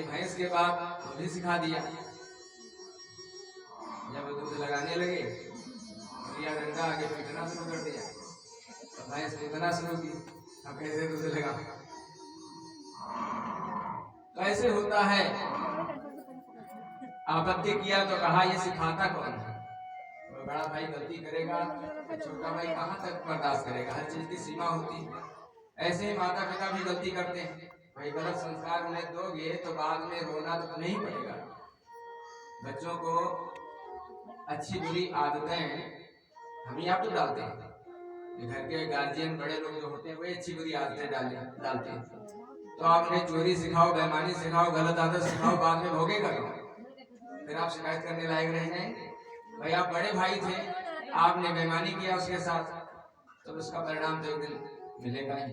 भैंस के बाप तो भी सिखा दिया। जब दूध लगाने लगे या डंडा आगे पीटना शुरू कर दिया तो भैंस पीटना शुरू की। अब कैसे दूध लगा? कैसे होता है? आपत्ति किया तो कहा ये सिखाता कौन है? तो बड़ा भाई गलती करेगा तो छोटा भाई कहाँ तक बर्दाश्त करेगा? हर चीज की सीमा होती है। ऐसे ही माता पिता भी गलती करते हैं। भाई गलत संस्कार उन्हें दोगे तो बाद में रोना तो नहीं पड़ेगा। बच्चों को अच्छी बुरी आदतें हम ही आप तो डालते हैं। घर के गार्जियन बड़े लोग जो होते हैं वे अच्छी बुरी आदतें डालते हैं। तो आप उन्हें चोरी सिखाओ, बेईमानी सिखाओ, गलत आदत सिखाओ, बाद में भोगेगा कौन? फिर आप शिकायत करने लायक रह जाएंगे। भाई आप बड़े भाई थे, आपने बेईमानी किया उसके साथ, तो उसका परिणाम तो एक दिन मिलेगा ही।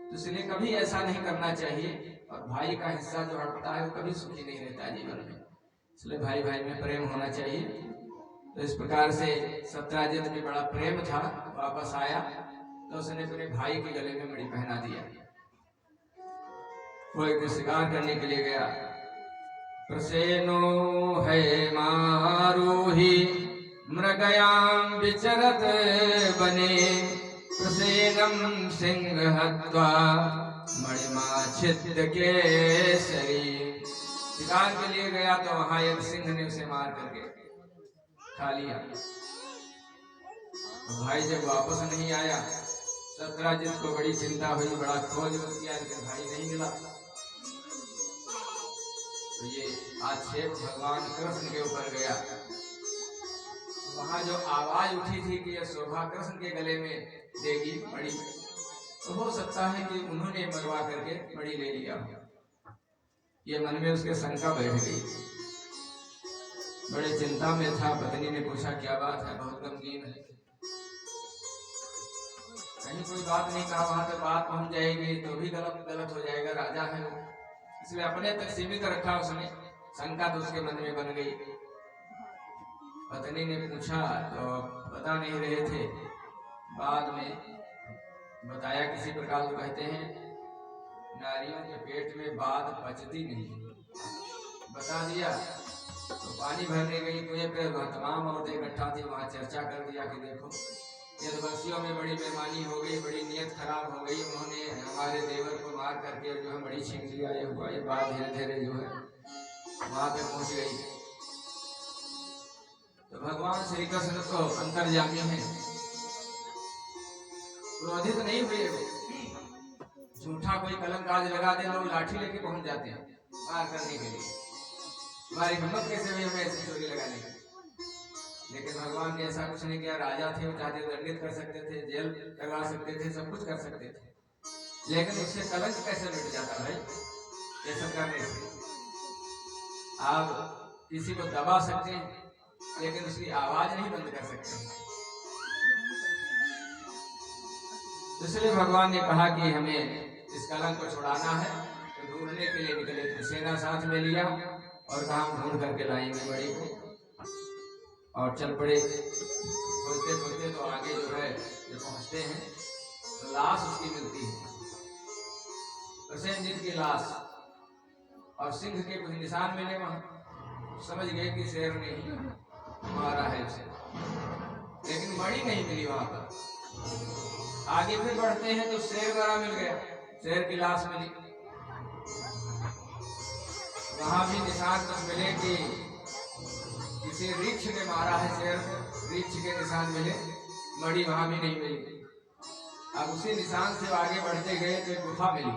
तो इसलिए कभी ऐसा नहीं करना चाहिए। और भाई का हिस्सा जो हटता है वो कभी सुखी नहीं रहता जीवन में। इसलिए भाई भाई में प्रेम होना चाहिए। तो इस प्रकार से सत्यजित में बड़ा प्रेम था। वापस आया तो उसने अपने भाई के गले में मणि पहना दिया। वो एक शिकार करने के लिए गया। प्रसेनो है मारूही मृगयाम विचरत बने प्रसेनम सिंह हत्वा मणिमाच्छिद्य केसरी। शिकार के लिए गया तो वहां एक सिंह ने उसे मार करके खा लिया। भाई जब वापस नहीं आया सत्यजित को बड़ी चिंता हुई, बड़ा खोज किया लेकिन भाई नहीं मिला। तो ये आक्षेप भगवान कृष्ण के ऊपर गया। वहां जो आवाज उठी थी कि यह शोभा कृष्ण के गले में देगी मणि, तो हो सकता है कि उन्होंने मरवा करके मणि ले लिया। ये मन में उसके शंका बैठ गई। बड़े चिंता में था। पत्नी ने पूछा क्या बात है? बहुत गमगीन है। कहीं कोई बात नहीं कहा, वहां तक बात पहुंच जाएगी तो भी गलत हो जाएगा। राजा है वो, इसलिए अपने तक सीमित रखा उसने। शंका तो उसके मन में बन गई। पत्नी ने पूछा तो बता नहीं रहे थे। बाद में बताया किसी प्रकार। वो कहते हैं नारियों के पेट में बात पचती नहीं। बता दिया तो पानी भरने गई कुएं पे, तमाम औरतें इकट्ठा थी। वहां चर्चा कर दिया कि देखो यदवंशियों में बड़ी बेईमानी हो गई, बड़ी नियत खराब हो गई। उन्होंने हमारे देवर को मार करके जो है बड़ी छीन लिया। ये हुआ। ये बात धीरे धीरे जो है वहां पे पहुंच गई। तो भगवान श्री कृष्ण तो अंतर्यामी है, क्रोधित नहीं हुए। झूठा कोई कलंकाज लगा दे, लोग लाठी लेके पहुंच जाते हैं मार करने के लिए। हमारी हिम्मत कैसे हुई हमें ऐसी चोरी लगाने की? लेकिन भगवान ने ऐसा कुछ नहीं किया। राजा थे, वो चाहते दंडित कर सकते थे, जेल करवा सकते थे, सब कुछ कर सकते थे। लेकिन उससे कलंक कैसे मिट जाता भाई? ये सब करने से आप किसी को दबा सकते हैं लेकिन उसकी आवाज नहीं बंद कर सकते। इसलिए भगवान ने कहा कि हमें इस कलंक को छुड़ाना है। तो ढूंढने के लिए निकले। सेना साथ में लिया और कहा ढूंढ करके लाएंगे मणि को। और चल पड़े। खोजते खोजते तो आगे जो है जब पहुंचते हैं तो लाश उसकी मिलती है, प्रसेनजीत की लाश। और सिंह के कुछ निशान मिले वहां। समझ गए कि शेर ने ही मारा है उसे, लेकिन मणि नहीं मिली वहां पर। आगे फिर बढ़ते हैं तो शेर मरा मिल गया, शेर की लाश मिली। वहां भी निशान कुछ मिले कि किसी वृक्ष ने मारा है शेर को, वृक्ष के निशान मिले। मणि वहां भी नहीं मिली। अब उसी निशान से आगे बढ़ते गए तो एक गुफा मिली।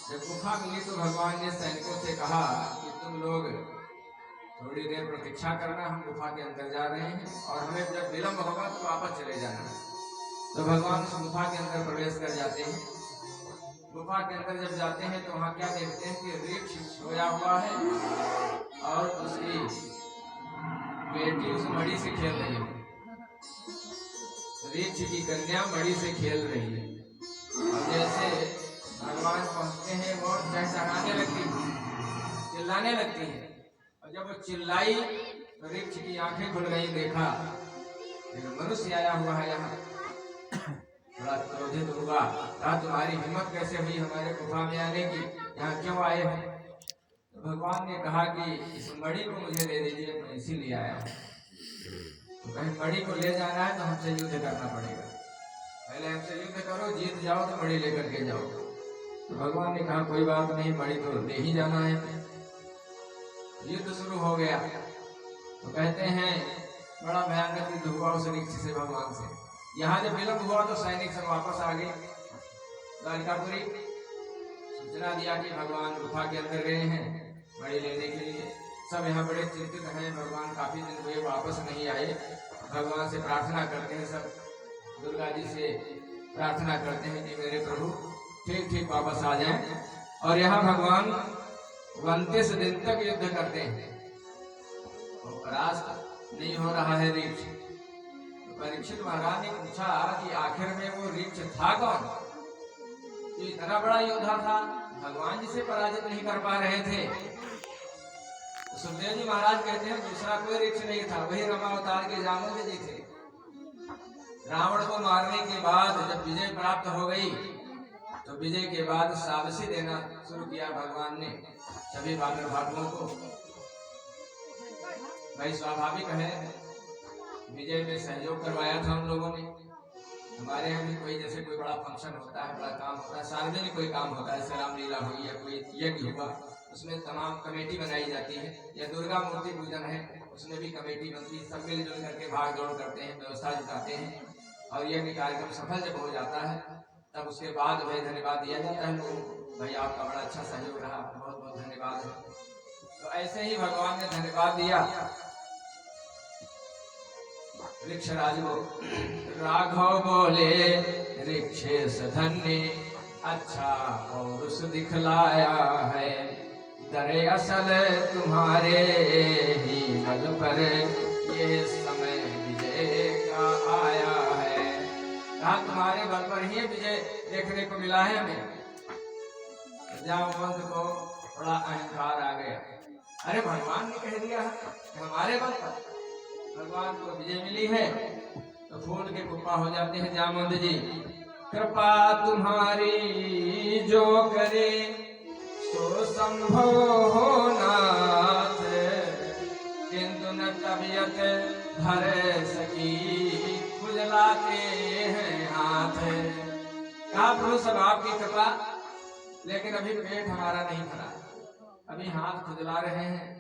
जब गुफा मिली तो भगवान ने सैनिकों से कहा कि तुम लोग थोड़ी देर प्रतीक्षा करना, हम गुफा के अंदर जा रहे हैं और हमें जब विलंब होगा तो वापस चले जाना। तो भगवान उस गुफा के अंदर प्रवेश कर जाते हैं। गुफा के अंदर जब जाते हैं तो वहां क्या देखते हैं कि वृक्ष सोया हुआ है और उसकी बेटी उस मणि से खेल रही है। वृक्ष की कन्या मणि से खेल रही है। और जैसे भगवान पहुंचते हैं वो चहचहाने लगती है, चिल्लाने लगती है। और जब वो चिल्लाई तो वृक्ष की आंखें खुल गई। देखा मनुष्य आया हुआ है यहाँ। बड़ा क्रोधित हुआ। कहा तुम्हारी हिम्मत कैसे हुई हमारे गुफा में आने की? यहाँ क्यों आए हो? तो भगवान ने कहा कि इस मणि को मुझे दे दीजिए, मैं इसीलिए आया हूँ। तो कहीं मणि को ले जाना है तो हमसे युद्ध करना पड़ेगा, पहले हमसे युद्ध करो, जीत जाओ तो मणि लेकर के जाओ। तो भगवान ने कहा कोई बात नहीं, मणि तो ले ही जाना है। युद्ध शुरू हो गया। तो कहते हैं बड़ा भयानक युद्ध हुआ उस ऋक्ष से भगवान से। यहाँ जब विलंब हुआ तो सैनिक सब वापस आ गए द्वारिकापुरी। सूचना दिया कि भगवान गुफा के अंदर गए हैं मणि लेने के लिए। सब यहाँ बड़े चिंतित हैं, भगवान काफी दिन हुए वापस नहीं आए। भगवान से प्रार्थना करते हैं, सब दुर्गा जी से प्रार्थना करते हैं कि मेरे प्रभु ठीक ठीक वापस आ जाएं। और यहाँ भगवान 29 दिन तक युद्ध करते हैं और परास्त नहीं हो रहा है ऋक्ष। तो परीक्षित महाराज ने पूछा कि आखिर में वो ऋक्ष था कौन जो इतना बड़ा योद्धा था, भगवान जी से पराजित नहीं कर पा रहे थे। तो सुखदेव जी महाराज कहते हैं दूसरा कोई ऋक्ष नहीं था, वही रामावतार के जामुन जी थे। रावण को मारने के बाद जब विजय प्राप्त हो गई तो विजय के बाद शाबाशी देना शुरू किया भगवान ने सभी वानर भागों को। भाई स्वाभाविक है, विजय में सहयोग करवाया था हम लोगों ने। हमारे यहाँ भी कोई जैसे कोई बड़ा फंक्शन होता है, बड़ा काम होता है, सार्वजनिक कोई काम होता है, जैसे रामलीला हुई या कोई यज्ञ हुआ, उसमें तमाम कमेटी बनाई जाती है। या दुर्गा मूर्ति पूजन है, उसमें भी कमेटी बनती है। सब मिलजुल करके भाग दौड़ करते हैं, व्यवस्था जुटाते हैं और यज्ञ कार्यक्रम सफल जब हो जाता है तब उसके बाद भाई धन्यवाद दिया जाता है लोगों को, भाई आपका बड़ा अच्छा सहयोग रहा, बहुत बहुत धन्यवाद है। तो ऐसे ही भगवान ने धन्यवाद दिया ऋक्षराज को। राघव बोले ऋक्षेश धन्य अच्छा और उस दिखलाया है, दरे असल तुम्हारे ही बल पर ये समय विजय का आया है। कहा तुम्हारे बल पर ही विजय देखने को मिला है हमें। जामवंत को बड़ा अहंकार आ गया, अरे भगवान ने कह दिया हमारे बल पर भगवान को विजय मिली है। तो फूल के कुप्पा हो जाते हैं जामवंत जी। कृपा तुम्हारी जो करे सो संभव हो नाथ, किंतु न तबियत भर सकी खुजलाते हैं हाथ। कहा प्रभु सब आपकी कृपा, लेकिन अभी पेट हमारा नहीं भरा, अभी हाथ खुजला रहे हैं।